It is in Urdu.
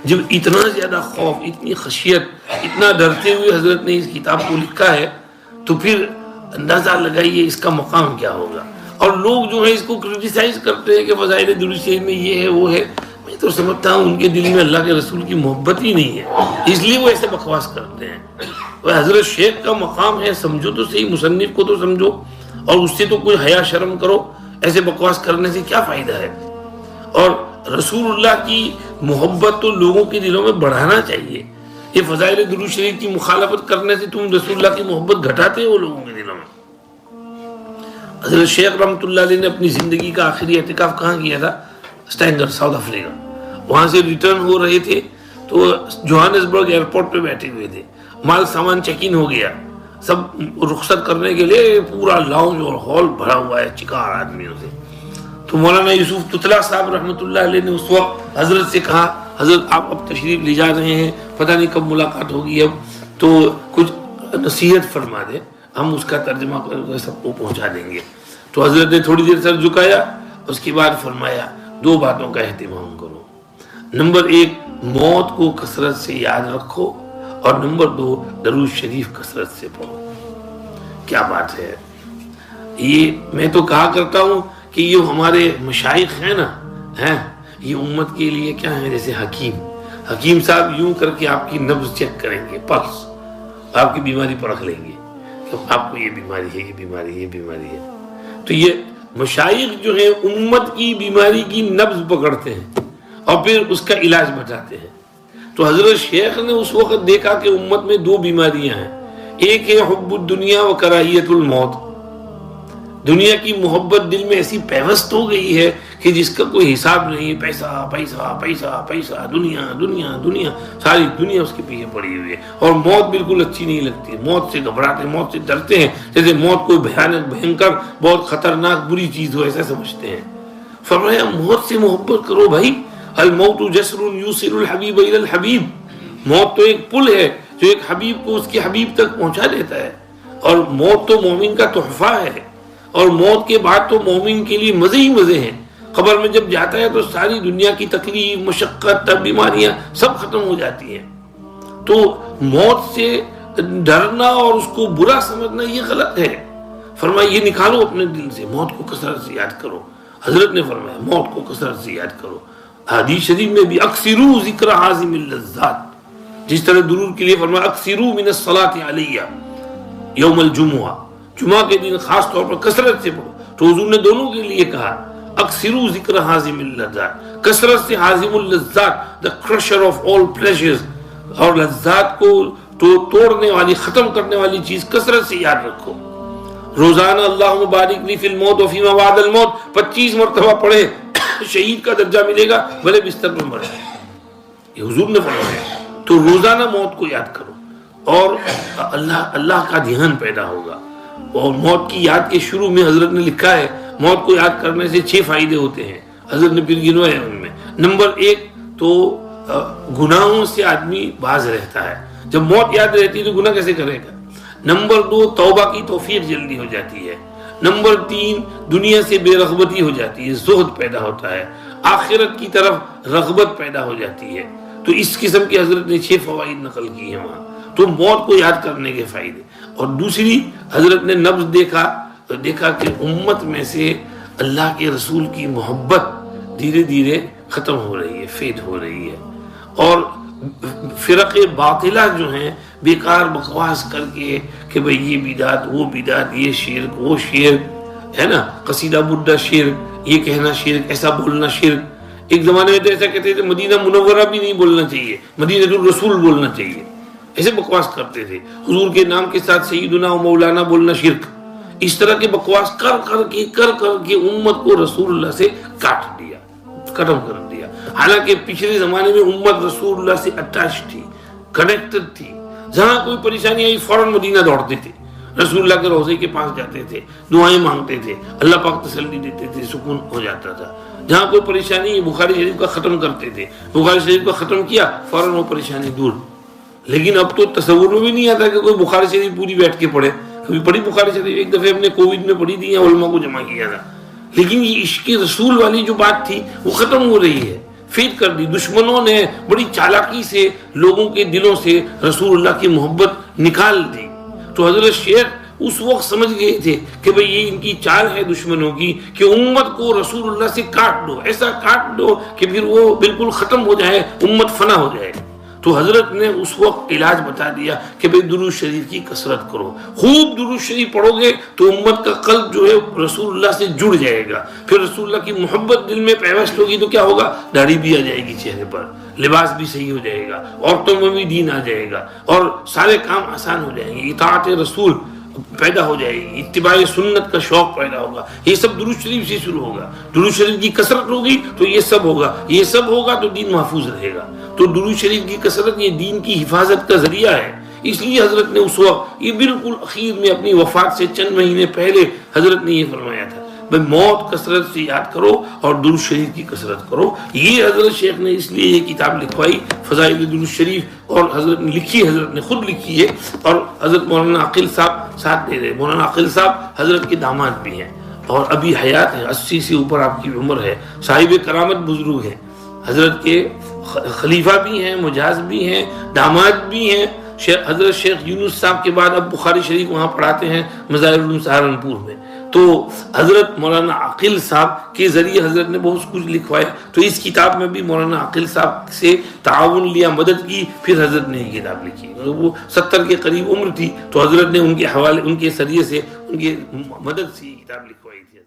جب اتنا زیادہ خوف، اتنی خشیت، اتنا ڈرتے ہوئے حضرت نے اس کتاب کو لکھا ہے، تو پھر اندازہ لگائیے اس کا مقام کیا ہوگا۔ اور لوگ جو ہیں اس کو کرٹیسائز کرتے ہیں کہ فضائل درود شریف میں یہ ہے وہ ہے، میں تو سمجھتا ہوں ان کے دل میں اللہ کے رسول کی محبت ہی نہیں ہے، اس لیے وہ ایسے بکواس کرتے ہیں۔ وہ حضرت شیخ کا مقام ہے، سمجھو تو صحیح، مصنف کو تو سمجھو، اور اس سے تو کوئی حیا شرم کرو، ایسے بکواس کرنے سے کیا فائدہ ہے؟ اور رسول اللہ کی محبت تو لوگوں کے دلوں میں بڑھانا چاہیے۔ یہ فضائل درود شریف کی مخالفت کرنے سے تم رسول اللہ کی محبت گھٹاتے ہو لوگوں کے دلوں میں۔ حضرت شیخ رحمۃ اللہ علیہ نے اپنی زندگی کا آخری اعتکاف کہاں کیا تھا؟ اسٹینگر، ساؤتھ افریقہ۔ وہاں سے ریٹرن ہو رہے تھے تو جوہانسبرگ ایئرپورٹ پہ بیٹھے ہوئے تھے، مال سامان چیک ان ہو گیا، سب رخصت کرنے کے لیے پورا لاؤنج اور ہال بھرا ہوا ہے چکار آدمیوں سے۔ تو مولانا یوسف تتلا صاحب رحمۃ اللہ علیہ نے اس وقت حضرت سے کہا، حضرت آپ اب تشریف لے جا رہے ہیں، پتہ نہیں کب ملاقات ہوگی، اب تو کچھ نصیحت فرما دیں، ہم اس کا ترجمہ کر کے سب کو پہنچا دیں گے۔ تو حضرت نے تھوڑی دیر سر جھکایا، اس کے بعد فرمایا 2 باتوں کا اہتمام کرو، نمبر 1 موت کو کثرت سے یاد رکھو، اور نمبر 2 درود شریف کثرت سے پڑھو۔ کیا بات ہے! یہ میں تو کہا کرتا ہوں کہ یہ ہمارے مشائخ ہیں نا، یہ امت کے لیے کیا ہے؟ جیسے حکیم صاحب یوں کر کے آپ کی نبض چیک کریں گے، پلس آپ کی بیماری پرکھ لیں گے کہ آپ کو یہ بیماری ہے، یہ بیماری ہے، یہ بیماری ہے۔ تو یہ مشائخ جو ہیں امت کی بیماری کی نبض پکڑتے ہیں اور پھر اس کا علاج بتاتے ہیں۔ تو حضرت شیخ نے اس وقت دیکھا کہ امت میں 2 بیماریاں ہیں، ایک ہے حب الدنیا و کراہیت الموت، دنیا کی محبت دل میں ایسی پیوست ہو گئی ہے کہ جس کا کوئی حساب نہیں، پیسہ پیسہ پیسہ پیسہ، دنیا دنیا دنیا، ساری دنیا اس کے پیچھے پڑی ہوئی ہے، اور موت بالکل اچھی نہیں لگتی، موت سے گھبراتے ہیں، موت سے ڈرتے ہیں، جیسے موت کوئی بھیانک بھینکر بہت خطرناک بری چیز ہو ایسا سمجھتے ہیں۔ فرمایا موت سے محبت کرو بھائی، الموت جسر یوصل الحبیب الی الحبیب، موت تو ایک پل ہے جو ایک حبیب کو اس کے حبیب تک پہنچا دیتا ہے، اور موت تو مومن کا تحفہ ہے، اور موت کے بعد تو مومن کے لیے مزے ہی مزے ہیں۔ قبر میں جب جاتا ہے تو ساری دنیا کی تکلیف، مشقت، بیماریاں سب ختم ہو جاتی ہیں۔ تو موت سے ڈرنا اور اس کو برا سمجھنا یہ غلط ہے۔ فرمایا یہ نکالو اپنے دل سے، موت کو کثرت سے یاد کرو۔ حضرت نے فرمایا موت کو کثرت سے یاد کرو۔ حدیث شریف میں بھی اکثروا ذکر حازم اللذات، جس طرح درود کے لیے فرمایا اکثروا من الصلاۃ علیہ یوم الجمعہ، جمعہ کے دن خاص طور پر کثرت سے پڑھو۔ تو حضور نے دونوں کے لیے کہا اکثروا ذکر حازم اللذات، کثرت سے حازم اللذات، the crusher of all pleasures، اور لذات کو توڑنے والی، ختم کرنے والی چیز کثرت سے یاد رکھو۔ روزانہ اللہم بارک لی فی الموت و فیما بعد الموت 25 مرتبہ پڑھے، شہید کا درجہ ملے گا بھلے بستر میں مرے، یہ حضور نے فرمایا۔ تو روزانہ موت کو یاد کرو اور اللہ کا دھیان پیدا ہوگا۔ اور موت کی یاد کے شروع میں حضرت نے لکھا ہے موت کو یاد کرنے سے 6 فائدے ہوتے ہیں، حضرت نے پھر گنوائے ان میں۔ نمبر 1 تو گناہوں سے آدمی باز رہتا ہے، جب موت یاد رہتی ہے تو گناہ کیسے کرے گا۔ نمبر 2 توبہ کی توفیق جلدی ہو جاتی ہے۔ نمبر 3 دنیا سے بے رغبتی ہو جاتی ہے، زہد پیدا ہوتا ہے، آخرت کی طرف رغبت پیدا ہو جاتی ہے۔ تو اس قسم کی حضرت نے 6 فوائد نقل کی ہیں وہاں، تو موت کو یاد کرنے کے فائدے۔ اور دوسری حضرت نے نبض دیکھا کہ امت میں سے اللہ کے رسول کی محبت دھیرے دھیرے ختم ہو رہی ہے، فید ہو رہی ہے، اور فرق باطلہ جو ہیں بیکار بکواس کر کے کہ بھئی یہ بدعت، وہ بدعت، یہ شرک، وہ شرک ہے نا، قصیدہ بڈھا شرک، یہ کہنا شرک، ایسا بولنا شرک۔ ایک زمانے میں تو ایسا کہتے تھے مدینہ منورہ بھی نہیں بولنا چاہیے، مدینہ الرسول بولنا چاہیے، ایسے بکواس کرتے تھے۔ حضور کے نام کے ساتھ سیدنا و مولانا بولنا شرک۔ اس طرح کے بکواس کر کے امت کو رسول اللہ سے کاٹ دیا، ختم کر دیا۔ حالانکہ پچھلے زمانے میں امت رسول اللہ سے اٹیچ تھی، کنیکٹڈ تھی، جہاں کوئی پریشانی آئی فوراً مدینہ دوڑتے تھے، رسول اللہ کے روضے کے پاس جاتے تھے، دعائیں مانگتے تھے، اللہ پاک تسلی دیتے تھے، سکون ہو جاتا تھا۔ جہاں کوئی پریشانی بخاری شریف کا ختم کرتے تھے، بخاری شریف کا ختم کیا فوراً وہ پریشانی دور۔ لیکن اب تو تصور میں بھی نہیں آتا کہ کوئی بخاری شریف پوری بیٹھ کے پڑھے۔ کبھی پڑھی بخاری شریف؟ ایک دفعہ ہم نے کووڈ میں پڑھی تھی، علماء کو جمع کیا تھا، لیکن یہ عشق رسول والی جو بات تھی وہ ختم ہو رہی ہے۔ فیڈ کر دی. دشمنوں نے بڑی چالاکی سے لوگوں کے دلوں سے رسول اللہ کی محبت نکال دی. تو حضرت شیخ اس وقت سمجھ گئے تھے کہ بھئی یہ ان کی چال ہے دشمنوں کی کہ امت کو رسول اللہ سے کاٹ دو، ایسا کاٹ دو کہ پھر وہ بالکل ختم ہو جائے، امت فنا ہو جائے. تو حضرت نے اس وقت علاج بتا دیا کہ بھئی درود شریف کی کثرت کرو. خوب درود شریف پڑھو گے تو امت کا قلب جو ہے رسول اللہ سے جڑ جائے گا. پھر رسول اللہ کی محبت دل میں پیوست ہوگی تو کیا ہوگا؟ داڑھی بھی آ جائے گی چہرے پر، لباس بھی صحیح ہو جائے گا، عورتوں میں بھی دین آ جائے گا، اور سارے کام آسان ہو جائیں گے. اطاعت رسول پیدا ہو جائے گی، اتباع سنت کا شوق پیدا ہوگا. یہ سب درود شریف سے شروع ہوگا. درود شریف کی کثرت ہوگی تو یہ سب ہوگا. یہ سب ہوگا تو دین محفوظ رہے گا. تو درود شریف کی کثرت یہ دین کی حفاظت کا ذریعہ ہے. اس لیے حضرت نے اس وقت یہ بالکل اخیر میں اپنی وفات سے چند مہینے پہلے حضرت نے یہ فرمایا تھا، بھئی موت کثرت سے یاد کرو اور درود شریف کی کثرت کرو. یہ حضرت شیخ نے اس لیے یہ کتاب لکھوائی فضائل درود شریف، اور حضرت نے لکھی، حضرت نے خود لکھی ہے. اور حضرت مولانا عقیل صاحب ساتھ دے رہے. مولانا عقیل صاحب حضرت کے داماد بھی ہیں اور ابھی حیات ہیں، 80 سے اوپر آپ کی عمر ہے، صاحب کرامت بزرگ ہیں. حضرت کے خلیفہ بھی ہیں، مجاز بھی ہیں، داماد بھی ہیں. حضرت شیخ یونس صاحب کے بعد اب بخاری شریف وہاں پڑھاتے ہیں مظاہر العلوم سہارنپور میں. تو حضرت مولانا عقیل صاحب کے ذریعے حضرت نے بہت کچھ لکھوایا. تو اس کتاب میں بھی مولانا عقیل صاحب سے تعاون لیا، مدد کی، پھر حضرت نے یہ کتاب لکھی. وہ 70 کے قریب عمر تھی تو حضرت نے ان کے حوالے، ان کے ذریعے سے، ان کی مدد سے یہ کتاب لکھوائی تھی.